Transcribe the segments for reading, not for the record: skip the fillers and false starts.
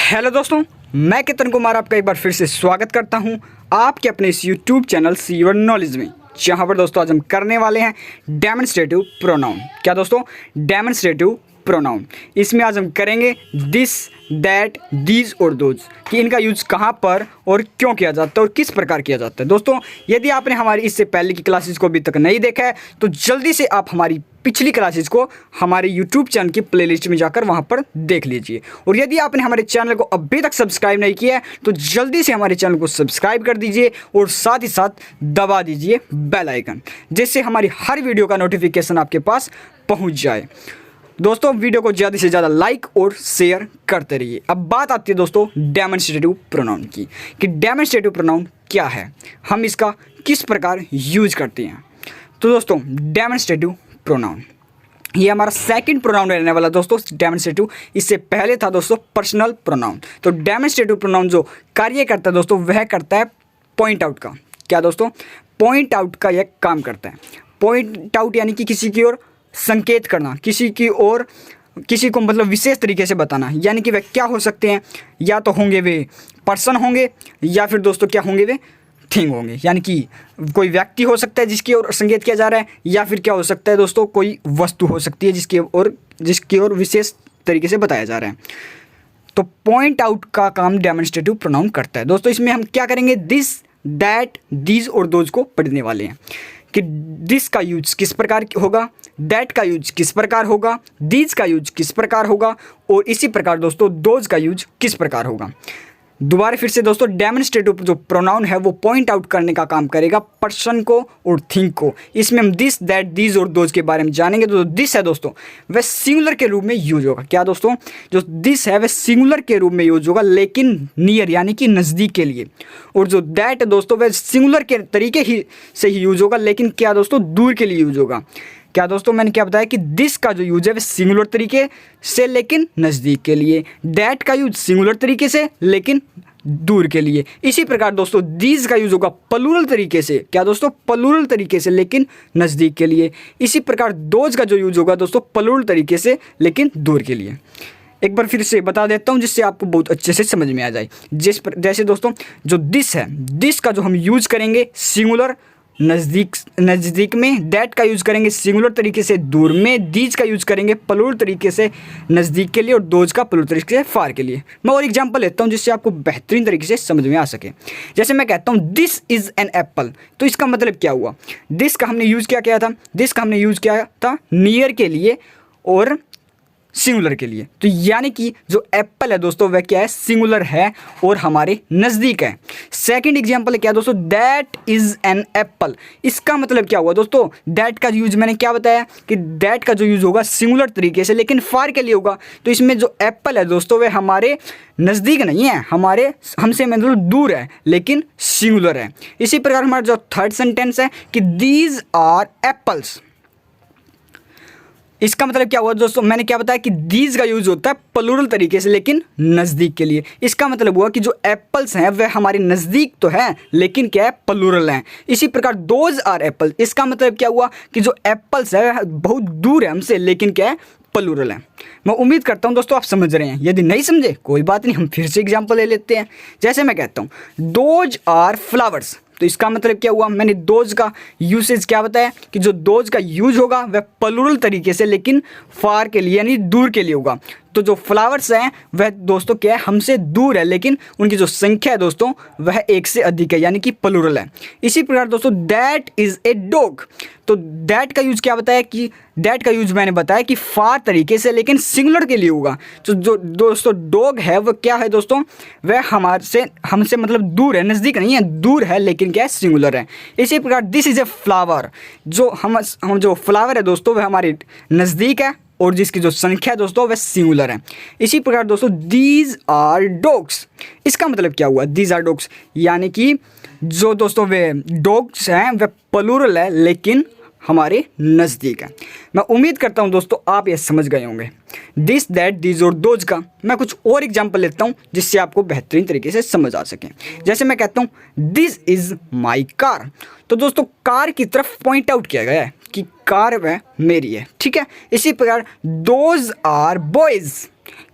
Hello दोस्तों, मैं केतन कुमार आपका एक बार फिर से स्वागत करता हूं आपके अपने इस YouTube channel see your knowledge में, जहां पर दोस्तों आज हम करने वाले हैं डेमोन्स्ट्रेटिव प्रोनाउन। क्या दोस्तों? Demonstrative pronoun. इसमें आज हम करेंगे दिस, दैट, दीज और दोज कि इनका यूज कहाँ पर और क्यों किया जाता है और किस प्रकार किया जाता है। दोस्तों, यदि आपने हमारी इससे पहले की क्लासेस को अभी तक नहीं देखा है तो जल्दी से आप हमारी पिछली क्लासेस को हमारे YouTube चैनल की प्लेलिस्ट में जाकर वहां पर देख लीजिए। और यदि आपने हमारे चैनल को अभी तक सब्सक्राइब नहीं किया है तो जल्दी से हमारे चैनल को सब्सक्राइब कर दीजिए और साथ ही साथ दबा दीजिए बेल आइकन, जिससे हमारी हर वीडियो का नोटिफिकेशन आपके पास पहुंच जाए। दोस्तों, वीडियो को ज़्यादा से ज़्यादा लाइक और शेयर करते रहिए। अब बात आती है दोस्तों डेमोन्स्ट्रेटिव प्रोनाउन की कि डेमोन्स्ट्रेटिव प्रोनाउन क्या है, हम इसका किस प्रकार यूज करते हैं। तो दोस्तों, डेमोन्स्ट्रेटिव प्रोनाउन ये हमारा सेकंड प्रोनाउन रहने वाला दोस्तों डेमोन्स्ट्रेटिव। इससे पहले था दोस्तों पर्सनल प्रोनाउन। तो डेमोन्स्ट्रेटिव प्रोनाउन जो कार्य करता है दोस्तों वह करता है पॉइंट आउट का। क्या दोस्तों? पॉइंट आउट का यह काम करता है। पॉइंट आउट यानी कि किसी की ओर संकेत करना, किसी की ओर किसी को मतलब विशेष तरीके से बताना, यानी कि वे क्या हो सकते हैं, या तो होंगे वे पर्सन होंगे या फिर दोस्तों क्या होंगे वे थिंग होंगे, यानी कि कोई व्यक्ति हो सकता है जिसकी ओर संकेत किया जा रहा है, या फिर क्या हो सकता है दोस्तों कोई वस्तु हो सकती है जिसकी ओर विशेष तरीके से बताया जा रहा है। तो पॉइंट आउट का काम डेमोन्स्ट्रेटिव प्रोनाउन करता है। दोस्तों, इसमें हम क्या करेंगे, दिस, दैट, दीज और दोज को पढ़ने वाले हैं कि दिस का यूज किस प्रकार होगा, दैट का यूज किस प्रकार होगा, दीज का यूज किस प्रकार होगा और इसी प्रकार दोस्तों दोज का यूज किस प्रकार होगा। दोबारा फिर से दोस्तों, डेमोन्स्ट्रेटिव जो प्रोनाउन है वो पॉइंट आउट करने का काम करेगा पर्सन को और थिंग को। इसमें हम दिस, दैट, दीज और दोज के बारे में जानेंगे। तो दिस है दोस्तों वह सिंगुलर के रूप में यूज होगा। क्या दोस्तों? जो दिस है वह सिंगुलर के रूप में यूज होगा लेकिन नियर यानी कि नज़दीक के लिए। और जो दैट है दोस्तों वह सिंगुलर के तरीके ही से ही यूज होगा लेकिन क्या दोस्तों दूर के लिए यूज होगा। क्या दोस्तों? मैंने क्या बताया कि दिस का जो यूज है वह सिंगुलर तरीके से लेकिन नज़दीक के लिए, दैट का यूज सिंगुलर तरीके से लेकिन दूर के लिए। इसी प्रकार दोस्तों दीज का यूज होगा प्लूरल तरीके से। क्या दोस्तों? प्लूरल तरीके से लेकिन नज़दीक के लिए। इसी प्रकार दोज का जो यूज होगा दोस्तों प्लूरल तरीके से लेकिन दूर के लिए। एक बार फिर से बता देता हूँ जिससे आपको बहुत अच्छे से समझ में आ जाए। जैसे दोस्तों जो दिस है, दिस का जो हम यूज करेंगे सिंगुलर नज़दीक में, दैट का यूज़ करेंगे सिंगुलर तरीके से दूर में, दीज का यूज़ करेंगे प्लूरल तरीके से नज़दीक के लिए और दोज का प्लूरल तरीके से फार के लिए। मैं और एग्जांपल लेता हूँ जिससे आपको बेहतरीन तरीके से समझ में आ सके। जैसे मैं कहता हूँ दिस इज़ एन एप्पल, तो इसका मतलब क्या हुआ? दिस का हमने यूज़ क्या किया था? दिस का हमने यूज़ किया था नियर के लिए और सिंगुलर के लिए। तो यानी कि जो एप्पल है दोस्तों वह क्या है? सिंगुलर है और हमारे नज़दीक है। सेकंड एग्जांपल है क्या दोस्तों? That is an apple. इसका मतलब क्या हुआ दोस्तों? दैट का यूज मैंने क्या बताया कि दैट का जो यूज होगा सिंगुलर तरीके से लेकिन फार के लिए होगा। तो इसमें जो एप्पल है दोस्तों वह हमारे नज़दीक नहीं है, हमारे हमसे मतलब दूर है लेकिन सिंगुलर है। इसी प्रकार हमारा जो थर्ड सेंटेंस है कि दीज आर एप्पल्स, इसका मतलब क्या हुआ दोस्तों? मैंने क्या बताया कि दीज का यूज होता है प्लूरल तरीके से लेकिन नज़दीक के लिए। इसका मतलब हुआ कि जो एप्पल्स हैं वह हमारे नज़दीक तो है लेकिन क्या है? प्लूरल हैं। इसी प्रकार दोज आर एप्पल, इसका मतलब क्या हुआ कि जो एप्पल्स है वह बहुत दूर है हमसे लेकिन क्या है? प्लूरल है। मैं उम्मीद करता हूं दोस्तों आप समझ रहे हैं। यदि नहीं समझे कोई बात नहीं, हम फिर से एग्जांपल ले लेते हैं। जैसे मैं कहता हूं दोज आर फ्लावर्स, तो इसका मतलब क्या हुआ? मैंने दोज का यूसेज क्या बताया कि जो दोज का यूज होगा वह प्लूरल तरीके से लेकिन फार के लिए यानी दूर के लिए होगा। तो जो फ्लावर्स हैं वह दोस्तों क्या है? हमसे दूर है लेकिन उनकी जो संख्या है दोस्तों वह एक से अधिक है यानी कि प्लूरल है। इसी प्रकार दोस्तों दैट इज़ ए डॉग, तो दैट का यूज क्या बताया कि दैट का यूज मैंने बताया कि फार तरीके से लेकिन सिंगुलर के लिए होगा। तो जो दोस्तों डॉग है वह क्या है दोस्तों? वह हमसे मतलब दूर है, नज़दीक नहीं है, दूर है लेकिन क्या है? सिंगुलर है। इसी प्रकार दिस इज़ ए फ्लावर, जो हम जो फ्लावर है दोस्तों वह हमारे नज़दीक है और जिसकी जो संख्या है दोस्तों वह सिंगुलर है। इसी प्रकार दोस्तों दीज आर डॉग्स, इसका मतलब क्या हुआ? दीज आर डॉग्स यानी कि जो दोस्तों वे डॉग्स हैं वह प्लूरल है लेकिन हमारे नज़दीक है। मैं उम्मीद करता हूं दोस्तों आप ये समझ गए होंगे। दिस, दैट, दीज और दोज का मैं कुछ और एग्जांपल लेता हूं जिससे आपको बेहतरीन तरीके से समझ आ सके। जैसे मैं कहता हूं दिस इज़ माई कार, तो दोस्तों कार की तरफ पॉइंट आउट किया गया है कि कार वह मेरी है, ठीक है। इसी प्रकार दोज आर बॉयज़,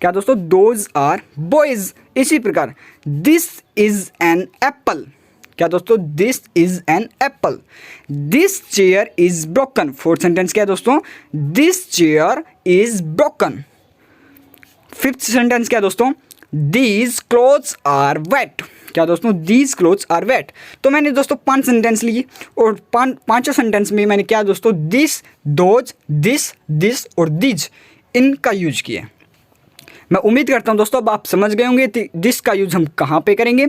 क्या दोस्तों, दोज आर बॉयज। इसी प्रकार दिस इज एन एप्पल। क्या दोस्तों, this is an apple. This chair is broken. Fourth sentence क्या है दोस्तों, this chair is broken. Fifth sentence क्या है दोस्तों, दीज क्लोथ्स आर वेट। क्या दोस्तों, दीज क्लोथ्स आर वेट। तो मैंने दोस्तों 5 सेंटेंस लिए और पांचों सेंटेंस में मैंने क्या दोस्तों, दिस, दोज, दिस और दीज इनका यूज किया। मैं उम्मीद करता हूं दोस्तों अब आप समझ गए होंगे दिस का यूज हम कहाँ पे करेंगे,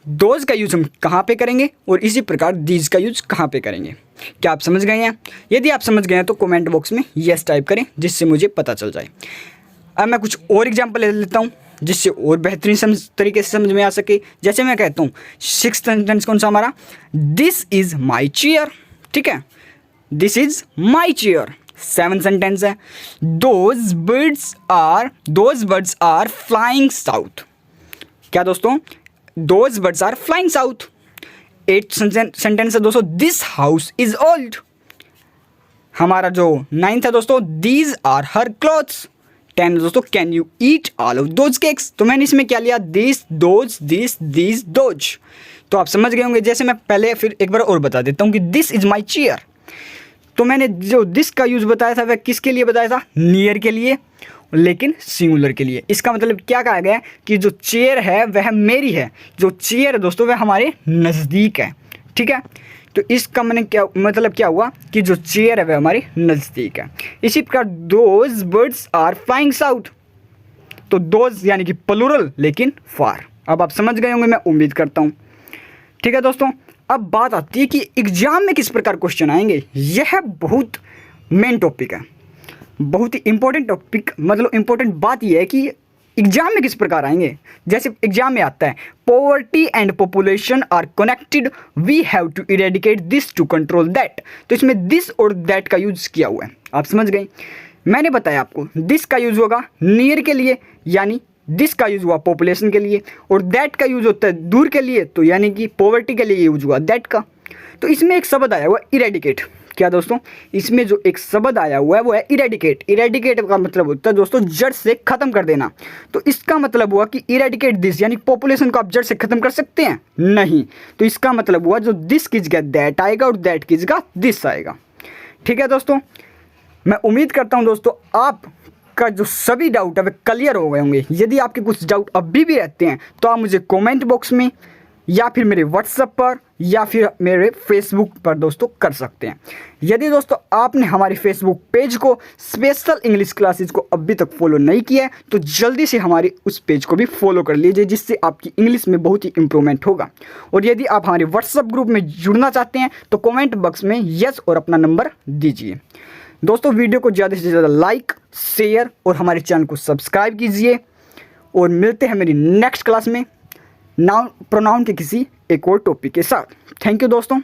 दोज का यूज हम कहाँ पे करेंगे और इसी प्रकार दीज का यूज कहाँ पे करेंगे। क्या आप समझ गए हैं? यदि आप समझ गए हैं तो कमेंट बॉक्स में यस टाइप करें, जिससे मुझे पता चल जाए। अब मैं कुछ और एग्जाम्पल ले लेता हूँ जिससे और बेहतरीन तरीके से समझ में आ सके। जैसे मैं कहता हूँ 6th सेंटेंस कौन सा हमारा, दिस इज़ माई चेयर। ठीक है, this is my chair. 7th sentence है, those birds are flying south. क्या दोस्तों, those birds are flying south. 8th sentence है दोस्तों, दिस हाउस इज ओल्ड। हमारा जो 9th है दोस्तों, दीज आर हर क्लॉथ्स। 10 दोस्तों, can you eat all of those cakes. तो मैंने इसमें क्या लिया, this, those, this, these, those. तो आप समझ गए होंगे। जैसे मैं पहले फिर एक बार और बता देता हूँ कि दिस इज माई चेयर। तो मैंने जो दिस का यूज़ बताया था वह किसके लिए बताया था, नियर के लिए, लेकिन सिंगुलर के लिए। इसका मतलब क्या कहा गया कि जो चेयर है वह मेरी है, जो चेयर है दोस्तों वह हमारे नज़दीक है। ठीक है, तो इसका मैंने क्या मतलब क्या हुआ कि जो चेयर है वह हमारे नज़दीक है। इसी प्रकार those birds are flying south. तो दोज यानी कि प्लूरल लेकिन फार। अब आप समझ गए होंगे, मैं उम्मीद करता हूँ। ठीक है दोस्तों, अब बात आती है कि एग्जाम में किस प्रकार क्वेश्चन आएंगे। यह बहुत मेन टॉपिक है, बहुत ही इंपॉर्टेंट टॉपिक। मतलब इंपॉर्टेंट बात यह है कि एग्जाम में किस प्रकार आएंगे। जैसे एग्जाम में आता है, poverty and population are connected, we have to eradicate this to control that. तो इसमें दिस और दैट का यूज किया हुआ है। आप समझ गए। मैंने बताया आपको दिस का यूज होगा नियर के लिए, यानी दिस का यूज हुआ पॉपुलेशन के लिए, और दैट का यूज होता है दूर के लिए, तो यानी कि पॉवर्टी के लिए यूज हुआ दैट का। तो इसमें एक शब्द आया हुआ इरेडिकेट। क्या दोस्तों, इसमें जो एक शब्द आया हुआ है वो है इरेडिकेट। इरेडिकेट का मतलब होता है दोस्तों जड़ से खत्म कर देना। तो इसका मतलब हुआ कि इरेडिकेट दिस, यानी पॉपुलेशन को आप जड़ से खत्म कर सकते हैं, नहीं। तो इसका मतलब हुआ जो दिस की जगह दैट आएगा और दैट की जगह दिस आएगा। ठीक है दोस्तों, मैं उम्मीद करता हूँ दोस्तों आपका जो सभी डाउट है वे क्लियर हो गए होंगे। यदि आपके कुछ डाउट अभी भी रहते हैं तो आप मुझे कमेंट बॉक्स में या फिर मेरे व्हाट्सएप पर या फिर मेरे फेसबुक पर दोस्तों कर सकते हैं। यदि दोस्तों आपने हमारे फेसबुक पेज को स्पेशल इंग्लिश क्लासेस को अभी तक फॉलो नहीं किया है तो जल्दी से हमारे उस पेज को भी फॉलो कर लीजिए, जिससे आपकी इंग्लिश में बहुत ही इंप्रूवमेंट होगा। और यदि आप हमारे व्हाट्सएप ग्रुप में जुड़ना चाहते हैं तो कमेंट बॉक्स में यस और अपना नंबर दीजिए। दोस्तों वीडियो को ज़्यादा से ज़्यादा लाइक, शेयर और हमारे चैनल को सब्सक्राइब कीजिए। और मिलते हैं मेरी नेक्स्ट क्लास में नाउन प्रोनाउन के किसी एक और टॉपिक के साथ। थैंक यू दोस्तों।